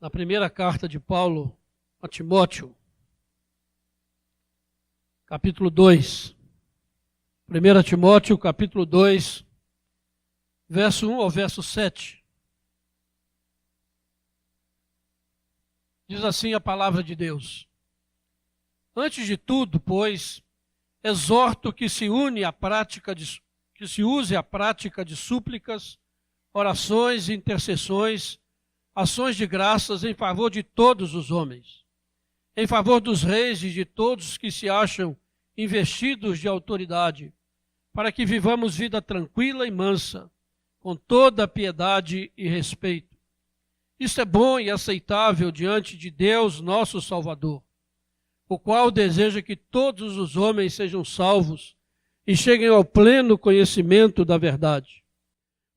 na primeira carta de Paulo a Timóteo, capítulo 2. 1 Timóteo, capítulo 2, verso 1 ao verso 7. Diz assim a palavra de Deus: Antes de tudo, pois, exorto que se use a prática de súplicas, orações e intercessões, ações de graças em favor de todos os homens, em favor dos reis e de todos que se acham investidos de autoridade, para que vivamos vida tranquila e mansa, com toda a piedade e respeito. Isso é bom e aceitável diante de Deus, nosso Salvador, o qual deseja que todos os homens sejam salvos e cheguem ao pleno conhecimento da verdade.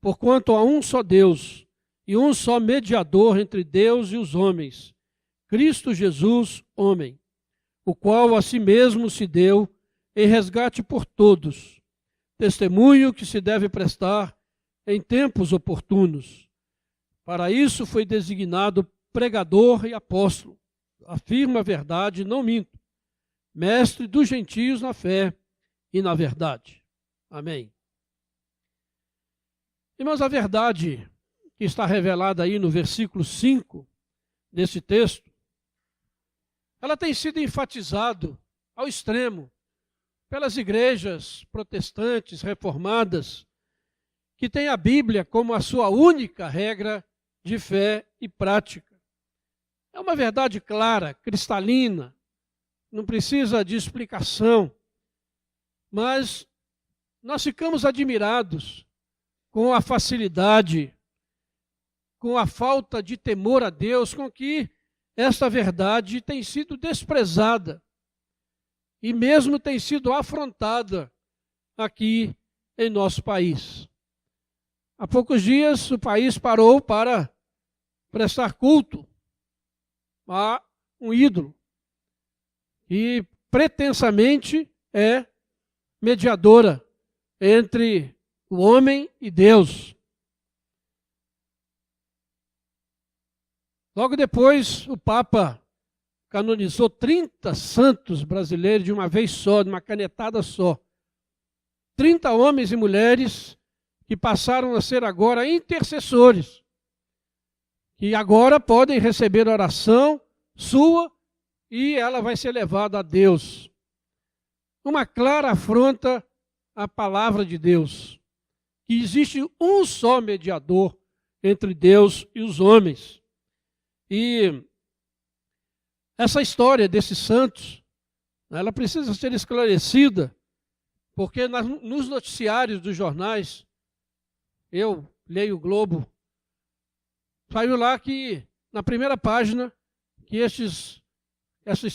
Porquanto há um só Deus e um só mediador entre Deus e os homens, Cristo Jesus, homem, o qual a si mesmo se deu em resgate por todos, testemunho que se deve prestar em tempos oportunos. Para isso foi designado pregador e apóstolo, afirma a verdade, não minto, mestre dos gentios na fé e na verdade. Amém. Irmãos, a verdade que está revelada aí no versículo 5 desse texto, ela tem sido enfatizado ao extremo pelas igrejas protestantes, reformadas, que têm a Bíblia como a sua única regra de fé e prática. É uma verdade clara, cristalina, não precisa de explicação, mas nós ficamos admirados com a facilidade, com a falta de temor a Deus, com que esta verdade tem sido desprezada e mesmo tem sido afrontada aqui em nosso país. Há poucos dias o país parou para prestar culto a um ídolo que pretensamente é mediadora entre o homem e Deus. Logo depois, o Papa canonizou 30 santos brasileiros de uma vez só, de uma canetada só. 30 homens e mulheres que passaram a ser agora intercessores, que agora podem receber oração sua e ela vai ser levada a Deus. Uma clara afronta à palavra de Deus, que existe um só mediador entre Deus e os homens. E essa história desses santos, ela precisa ser esclarecida, porque nos noticiários dos jornais, eu leio o Globo, saiu lá que, na primeira página, que esses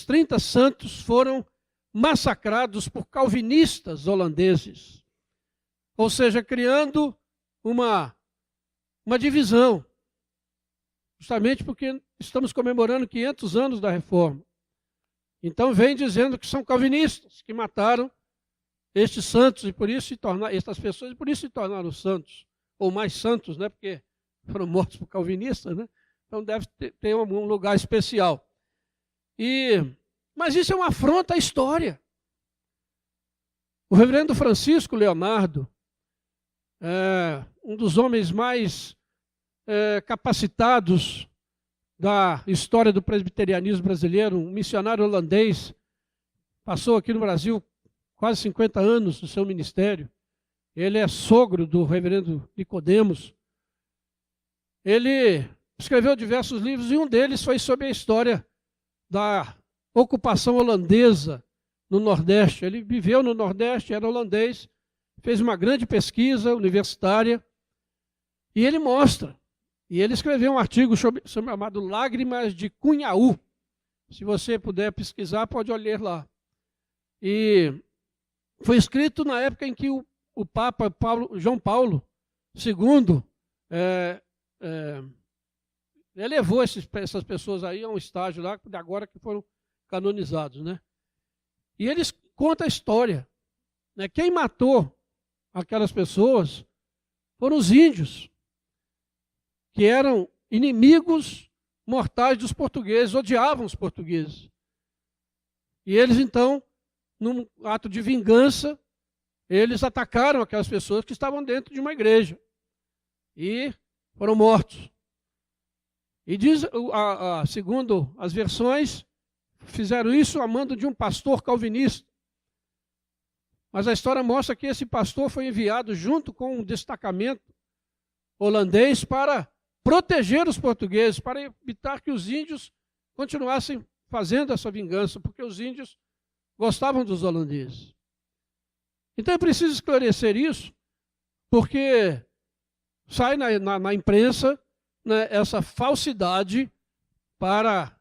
30 santos foram massacrados por calvinistas holandeses. Ou seja, criando uma divisão. Justamente porque estamos comemorando 500 anos da Reforma. Então vem dizendo que são calvinistas que mataram estes santos e por isso estas pessoas, e por isso se tornaram santos, ou mais santos, né? Porque foram mortos por calvinistas, né? Então deve ter um lugar especial. Mas isso é uma afronta à história. O reverendo Francisco Leonardo, um dos homens mais capacitados da história do presbiterianismo brasileiro, um missionário holandês, passou aqui no Brasil quase 50 anos no seu ministério. Ele é sogro do reverendo Nicodemos. Ele escreveu diversos livros e um deles foi sobre a história da ocupação holandesa no Nordeste. Ele viveu no Nordeste, era holandês, fez uma grande pesquisa universitária e ele mostra. E ele escreveu um artigo chamado Lágrimas de Cunhaú. Se você puder pesquisar, pode ler lá. E foi escrito na época em que o Papa João Paulo II elevou essas pessoas aí a um estágio lá, agora que foram canonizados, né? E eles contam a história, né? Quem matou aquelas pessoas foram os índios, que eram inimigos mortais dos portugueses, odiavam os portugueses. E eles, então, num ato de vingança, eles atacaram aquelas pessoas que estavam dentro de uma igreja. E foram mortos. E diz, segundo as versões, fizeram isso a mando de um pastor calvinista. Mas a história mostra que esse pastor foi enviado junto com um destacamento holandês para proteger os portugueses, para evitar que os índios continuassem fazendo essa vingança, porque os índios gostavam dos holandeses. Então é preciso esclarecer isso, porque sai na imprensa, né, essa falsidade para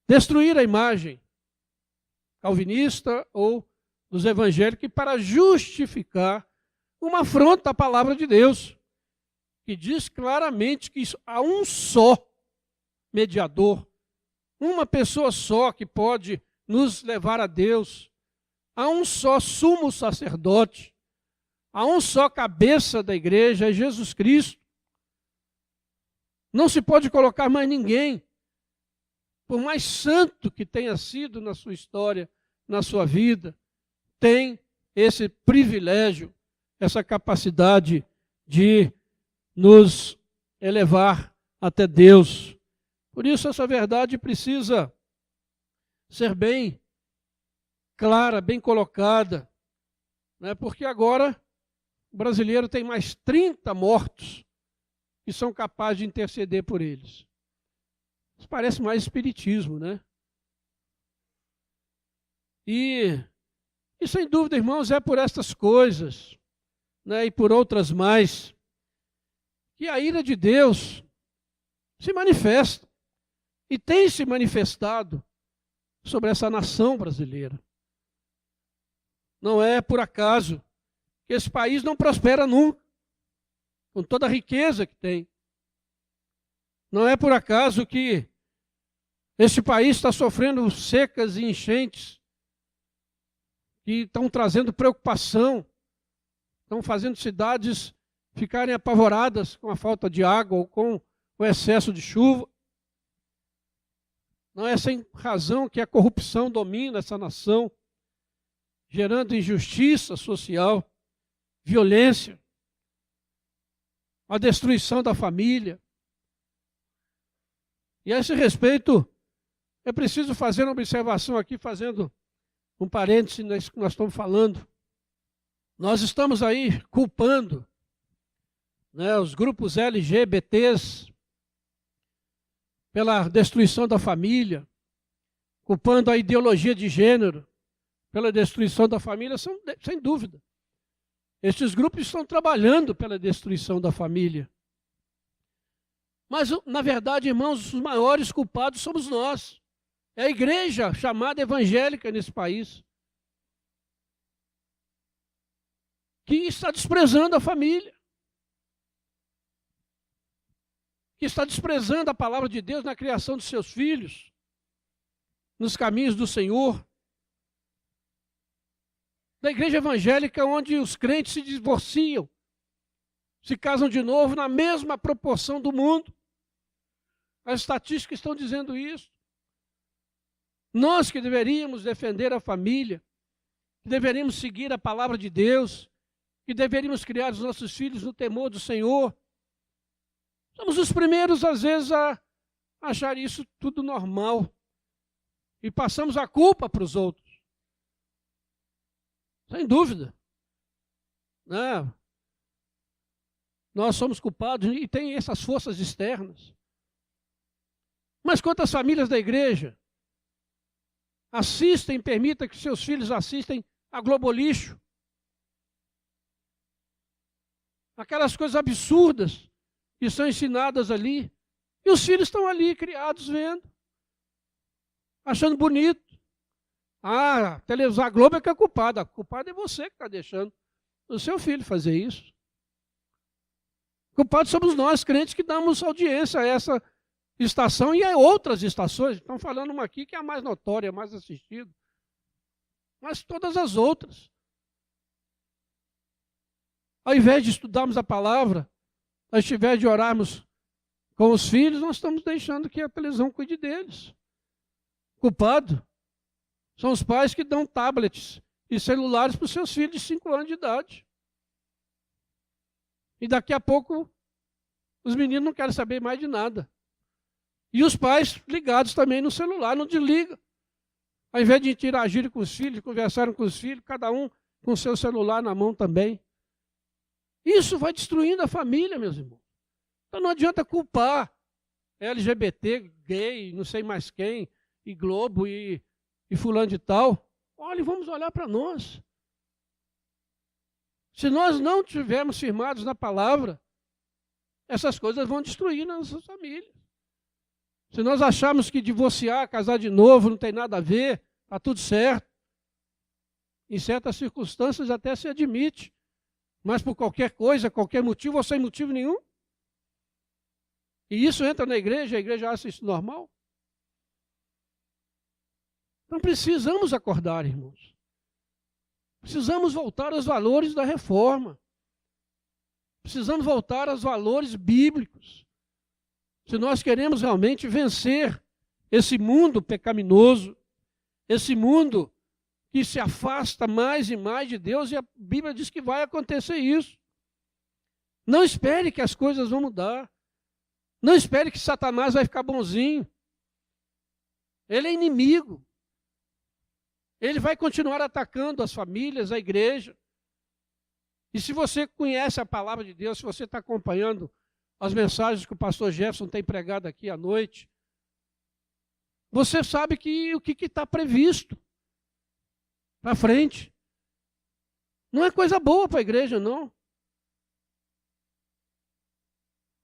destruir a imagem calvinista ou dos evangélicos, para justificar uma afronta à palavra de Deus, que diz claramente que há um só mediador, uma pessoa só que pode nos levar a Deus, há um só sumo sacerdote, há um só cabeça da igreja, é Jesus Cristo. Não se pode colocar mais ninguém, por mais santo que tenha sido na sua história, na sua vida, tem esse privilégio, essa capacidade de nos elevar até Deus. Por isso essa verdade precisa ser bem clara, bem colocada, né? Porque agora o brasileiro tem mais 30 mortos que são capazes de interceder por eles. Isso parece mais espiritismo, né? E sem dúvida, irmãos, é por estas coisas, né, e por outras mais, que a ira de Deus se manifesta e tem se manifestado sobre essa nação brasileira. Não é por acaso que esse país não prospera nunca, com toda a riqueza que tem. Não é por acaso que este país está sofrendo secas e enchentes que estão trazendo preocupação, estão fazendo cidades ficarem apavoradas com a falta de água ou com o excesso de chuva. Não é sem razão que a corrupção domina essa nação, gerando injustiça social, violência, a destruição da família. E a esse respeito, é preciso fazer uma observação aqui, fazendo um parêntese nisso que nós estamos falando. Nós estamos aí culpando, né, os grupos LGBTs pela destruição da família, culpando a ideologia de gênero pela destruição da família, sem dúvida. Estes grupos estão trabalhando pela destruição da família. Mas, na verdade, irmãos, os maiores culpados somos nós. É a igreja chamada evangélica nesse país, que está desprezando a família, que está desprezando a palavra de Deus na criação dos seus filhos, nos caminhos do Senhor. Da igreja evangélica, onde os crentes se divorciam, se casam de novo na mesma proporção do mundo. As estatísticas estão dizendo isso. Nós que deveríamos defender a família, que deveríamos seguir a palavra de Deus, que deveríamos criar os nossos filhos no temor do Senhor, somos os primeiros, às vezes, a achar isso tudo normal e passamos a culpa para os outros. Sem dúvida. Não. Nós somos culpados e tem essas forças externas. Mas quantas famílias da igreja permitam que seus filhos assistem a Globo Lixo? Aquelas coisas absurdas que são ensinadas ali. E os filhos estão ali, criados, vendo, achando bonito. A televisão, a Globo é que é culpada. A culpada é você que está deixando o seu filho fazer isso. Culpados somos nós, crentes, que damos audiência a essa estação e a outras estações. Estão falando uma aqui que é a mais notória, a mais assistida. Mas todas as outras. Ao invés de estudarmos a palavra, ao invés de orarmos Com os filhos, nós estamos deixando que a televisão cuide deles. Culpado são os pais que dão tablets e celulares para os seus filhos de 5 anos de idade. E daqui a pouco, os meninos não querem saber mais de nada. E os pais ligados também no celular, não desligam. Ao invés de interagir com os filhos, conversarem com os filhos, cada um com o seu celular na mão também. Isso vai destruindo a família, meus irmãos. Então não adianta culpar LGBT, gay, não sei mais quem, e Globo, e fulano de tal. Olha, vamos olhar para nós. Se nós não estivermos firmados na palavra, essas coisas vão destruir nossas famílias. Se nós acharmos que divorciar, casar de novo, não tem nada a ver, está tudo certo. Em certas circunstâncias até se admite. Mas por qualquer coisa, qualquer motivo ou sem motivo nenhum. E isso entra na igreja, a igreja acha isso normal. Então precisamos acordar, irmãos. Precisamos voltar aos valores da reforma. Precisamos voltar aos valores bíblicos. Se nós queremos realmente vencer esse mundo pecaminoso, esse mundo que se afasta mais e mais de Deus, e a Bíblia diz que vai acontecer isso. Não espere que as coisas vão mudar. Não espere que Satanás vai ficar bonzinho. Ele é inimigo. Ele vai continuar atacando as famílias, a igreja. E se você conhece a palavra de Deus, se você está acompanhando as mensagens que o pastor Jefferson tem pregado aqui à noite, você sabe que o que está previsto para frente. Não é coisa boa para a igreja, não.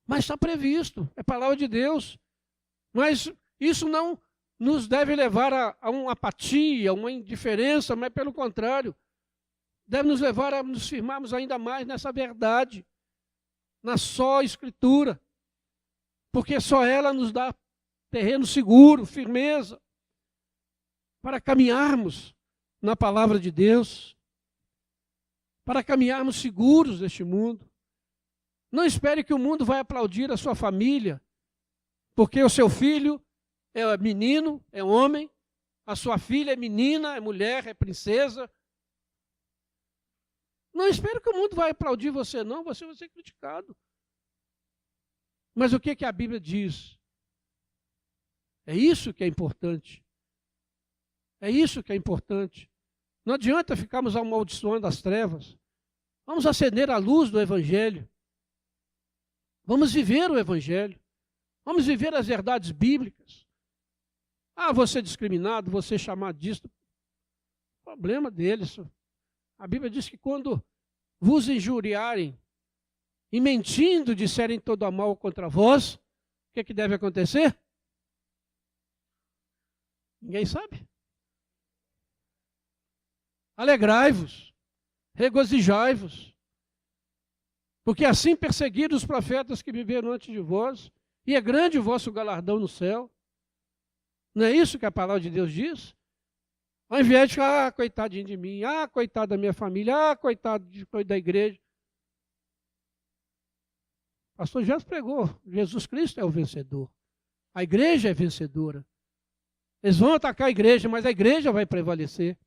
Mas está previsto, é palavra de Deus. Mas isso não nos deve levar a uma apatia, uma indiferença, mas pelo contrário, deve nos levar a nos firmarmos ainda mais nessa verdade, na só Escritura, porque só ela nos dá terreno seguro, firmeza, para caminharmos na palavra de Deus, para caminharmos seguros neste mundo. Não espere que o mundo vai aplaudir a sua família, porque o seu filho é menino, é homem, a sua filha é menina, é mulher, é princesa. Não espere que o mundo vai aplaudir você, não, você vai ser criticado. Mas o que a Bíblia diz? É isso que é importante. É isso que é importante. Não adianta ficarmos amaldiçoando as trevas. Vamos acender a luz do Evangelho. Vamos viver o Evangelho. Vamos viver as verdades bíblicas. Ah, você é discriminado, você é chamado disso. Problema deles. A Bíblia diz que quando vos injuriarem e mentindo disserem todo a mal contra vós, o que deve acontecer? Ninguém sabe. Alegrai-vos, regozijai-vos, porque assim perseguiram os profetas que viveram antes de vós, e é grande o vosso galardão no céu. Não é isso que a palavra de Deus diz? Ao invés de ficar, coitadinho de mim, coitado da minha família, coitado da igreja. O pastor já pregou, Jesus Cristo é o vencedor. A igreja é vencedora. Eles vão atacar a igreja, mas a igreja vai prevalecer.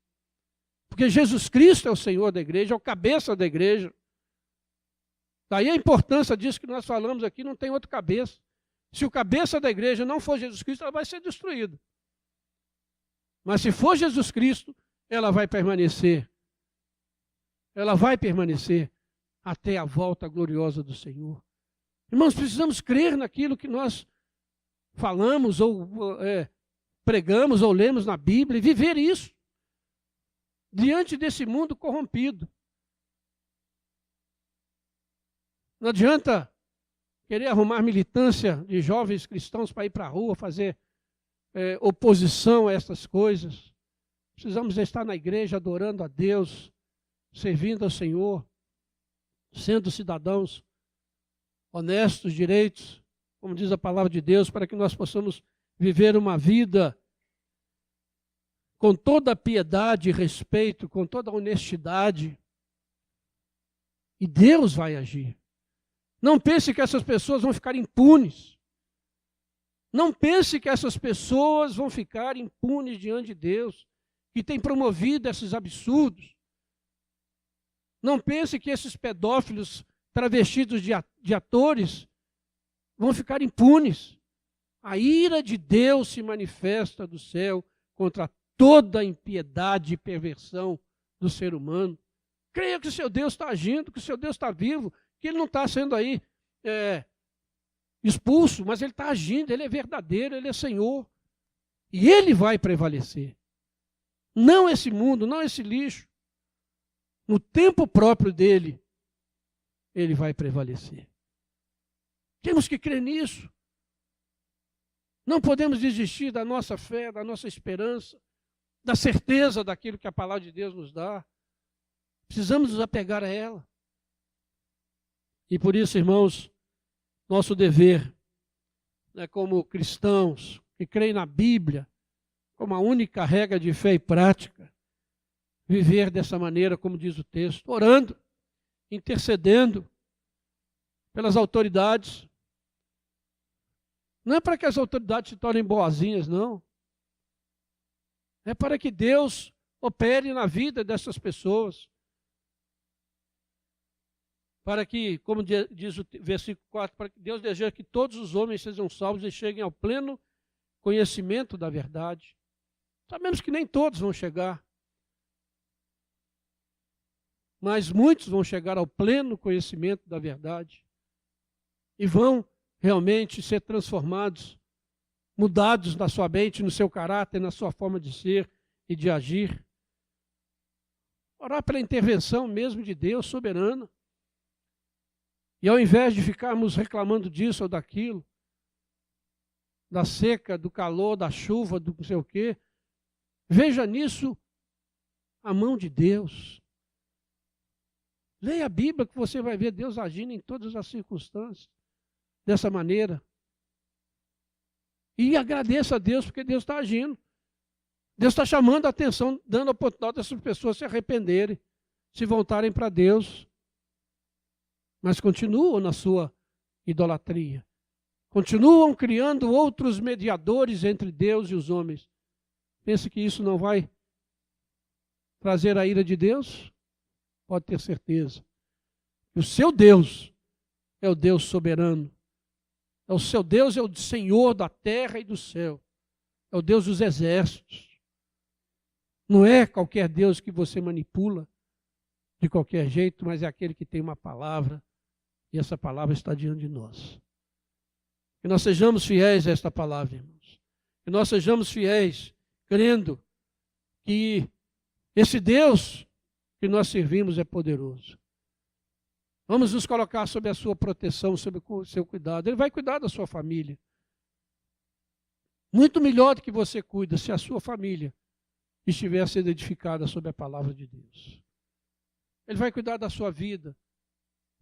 Porque Jesus Cristo é o Senhor da igreja, é o cabeça da igreja. Daí a importância disso que nós falamos aqui, não tem outro cabeça. Se o cabeça da igreja não for Jesus Cristo, ela vai ser destruída. Mas se for Jesus Cristo, ela vai permanecer. Ela vai permanecer até a volta gloriosa do Senhor. Irmãos, precisamos crer naquilo que nós falamos, ou pregamos, ou lemos na Bíblia, e viver isso diante desse mundo corrompido. Não adianta querer arrumar militância de jovens cristãos para ir para a rua, fazer oposição a essas coisas. Precisamos estar na igreja adorando a Deus, servindo ao Senhor, sendo cidadãos honestos, direitos, como diz a palavra de Deus, para que nós possamos viver uma vida com toda a piedade e respeito, com toda a honestidade. E Deus vai agir. Não pense que essas pessoas vão ficar impunes. Não pense que essas pessoas vão ficar impunes diante de Deus, que tem promovido esses absurdos. Não pense que esses pedófilos travestidos de atores vão ficar impunes. A ira de Deus se manifesta do céu contra toda a impiedade e perversão do ser humano. Creia que o seu Deus está agindo, que o seu Deus está vivo, que ele não está sendo aí expulso, mas ele está agindo, ele é verdadeiro, ele é Senhor. E ele vai prevalecer. Não esse mundo, não esse lixo. No tempo próprio dele, ele vai prevalecer. Temos que crer nisso. Não podemos desistir da nossa fé, da nossa esperança, da certeza daquilo que a palavra de Deus nos dá. Precisamos nos apegar a ela. E por isso, irmãos, nosso dever, como cristãos que creem na Bíblia, como a única regra de fé e prática, viver dessa maneira, como diz o texto, orando, intercedendo pelas autoridades. Não é para que as autoridades se tornem boazinhas, não. É para que Deus opere na vida dessas pessoas. Para que, como diz o versículo 4, para que Deus deseja que todos os homens sejam salvos e cheguem ao pleno conhecimento da verdade. Sabemos que nem todos vão chegar, mas muitos vão chegar ao pleno conhecimento da verdade e vão realmente ser transformados, mudados na sua mente, no seu caráter, na sua forma de ser e de agir. Orar pela intervenção mesmo de Deus, soberana. E ao invés de ficarmos reclamando disso ou daquilo, da seca, do calor, da chuva, do não sei o quê, veja nisso a mão de Deus. Leia a Bíblia que você vai ver Deus agindo em todas as circunstâncias dessa maneira. E agradeça a Deus porque Deus está agindo. Deus está chamando a atenção, dando a oportunidade dessas pessoas se arrependerem, se voltarem para Deus. Mas continuam na sua idolatria. Continuam criando outros mediadores entre Deus e os homens. Pensa que isso não vai trazer a ira de Deus? Pode ter certeza. O seu Deus é o Deus soberano. O seu Deus é o Senhor da terra e do céu. É o Deus dos exércitos. Não é qualquer Deus que você manipula de qualquer jeito, mas é aquele que tem uma palavra e essa palavra está diante de nós. Que nós sejamos fiéis a esta palavra, irmãos. Que nós sejamos fiéis, crendo que esse Deus que nós servimos é poderoso. Vamos nos colocar sob a sua proteção, sob o seu cuidado. Ele vai cuidar da sua família. Muito melhor do que você cuida se a sua família estiver sendo edificada sob a palavra de Deus. Ele vai cuidar da sua vida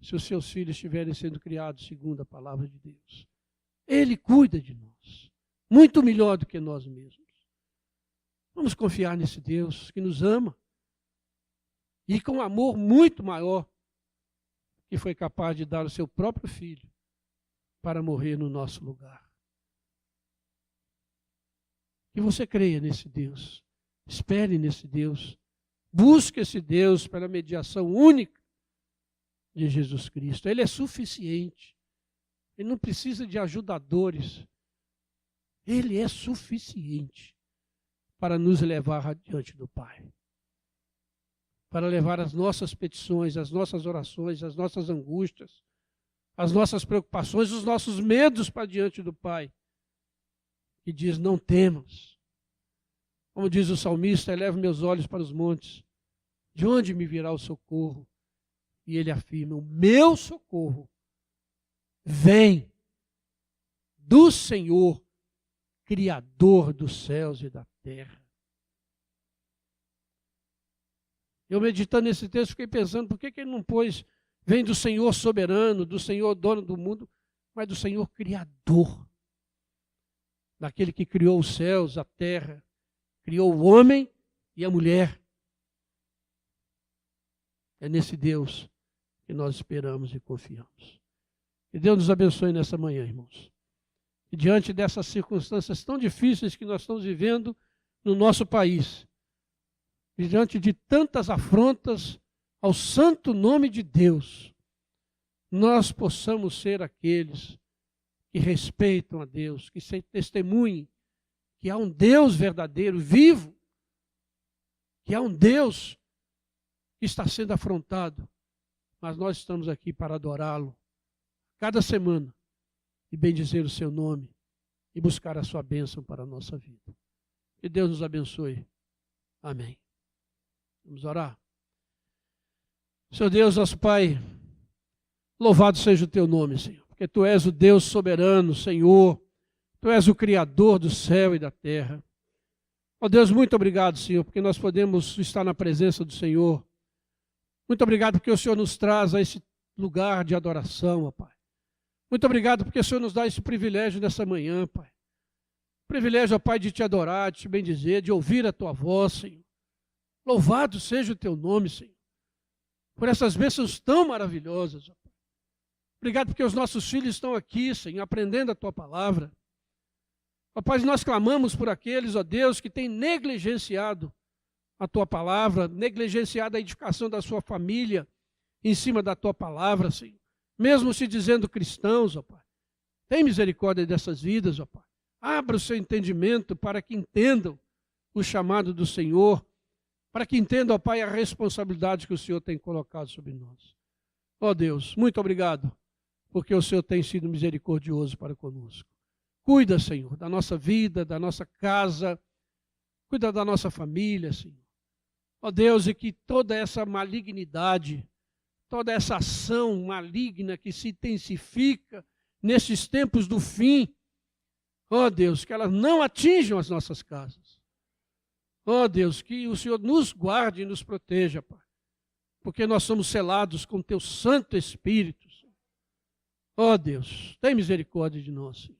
se os seus filhos estiverem sendo criados segundo a palavra de Deus. Ele cuida de nós, muito melhor do que nós mesmos. Vamos confiar nesse Deus que nos ama e com amor muito maior, que foi capaz de dar o seu próprio filho para morrer no nosso lugar. Que você creia nesse Deus, espere nesse Deus, busque esse Deus pela mediação única de Jesus Cristo. Ele é suficiente. Ele não precisa de ajudadores. Ele é suficiente para nos levar adiante do Pai. Para levar as nossas petições, as nossas orações, as nossas angústias, as nossas preocupações, os nossos medos para diante do Pai. E diz, não temas. Como diz o salmista, elevo meus olhos para os montes. De onde me virá o socorro? E ele afirma, o meu socorro vem do Senhor, Criador dos céus e da terra. Eu meditando nesse texto, fiquei pensando, por que ele não pôs, vem do Senhor soberano, do Senhor dono do mundo, mas do Senhor Criador. Daquele que criou os céus, a terra, criou o homem e a mulher. É nesse Deus que nós esperamos e confiamos. Que Deus nos abençoe nessa manhã, irmãos. E diante dessas circunstâncias tão difíceis que nós estamos vivendo no nosso país, e diante de tantas afrontas ao santo nome de Deus, nós possamos ser aqueles que respeitam a Deus, que se testemunhem que há um Deus verdadeiro, vivo, que há um Deus que está sendo afrontado, mas nós estamos aqui para adorá-lo cada semana e bendizer o seu nome e buscar a sua bênção para a nossa vida. Que Deus nos abençoe. Amém. Vamos orar. Senhor Deus, nosso Pai, louvado seja o teu nome, Senhor, porque tu és o Deus soberano, Senhor, tu és o Criador do céu e da terra. Ó Deus, muito obrigado, Senhor, porque nós podemos estar na presença do Senhor. Muito obrigado porque o Senhor nos traz a esse lugar de adoração, ó Pai. Muito obrigado porque o Senhor nos dá esse privilégio nessa manhã, Pai. Privilégio, ó Pai, de te adorar, de te bendizer, de ouvir a tua voz, Senhor. Louvado seja o teu nome, Senhor, por essas bênçãos tão maravilhosas, ó Pai. Obrigado porque os nossos filhos estão aqui, Senhor, aprendendo a tua palavra. Ó Pai, nós clamamos por aqueles, ó Deus, que têm negligenciado a tua palavra, negligenciado a edificação da sua família em cima da tua palavra, Senhor. Mesmo se dizendo cristãos, ó Pai. Tem misericórdia dessas vidas, ó Pai. Abra o seu entendimento para que entendam o chamado do Senhor, para que entendam, ó Pai, a responsabilidade que o Senhor tem colocado sobre nós. Ó Deus, muito obrigado, porque o Senhor tem sido misericordioso para conosco. Cuida, Senhor, da nossa vida, da nossa casa, cuida da nossa família, Senhor. Ó Deus, e que toda essa malignidade, toda essa ação maligna que se intensifica nesses tempos do fim, ó Deus, que elas não atinjam as nossas casas. Ó Deus, que o Senhor nos guarde e nos proteja, Pai, porque nós somos selados com teu Santo Espírito. Ó Deus, tem misericórdia de nós, Senhor.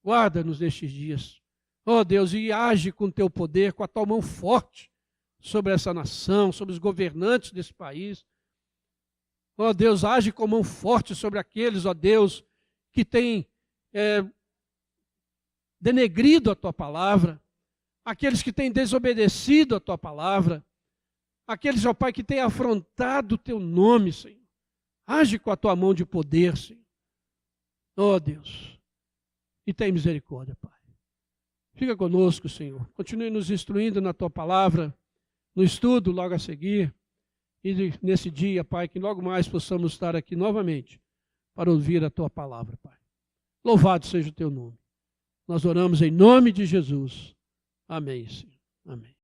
Guarda-nos nestes dias. Ó Deus, e age com teu poder, com a tua mão forte sobre essa nação, sobre os governantes desse país. Ó Deus, age com mão forte sobre aqueles, ó Deus, que têm denegrido a tua palavra, aqueles que têm desobedecido a tua palavra, aqueles, ó Pai, que têm afrontado o teu nome, Senhor. Age com a tua mão de poder, Senhor. Ó Deus, e tem misericórdia, Pai. Fica conosco, Senhor. Continue nos instruindo na tua palavra, no estudo logo a seguir. E nesse dia, Pai, que logo mais possamos estar aqui novamente para ouvir a tua palavra, Pai. Louvado seja o teu nome. Nós oramos em nome de Jesus. Amém, Senhor. Amém.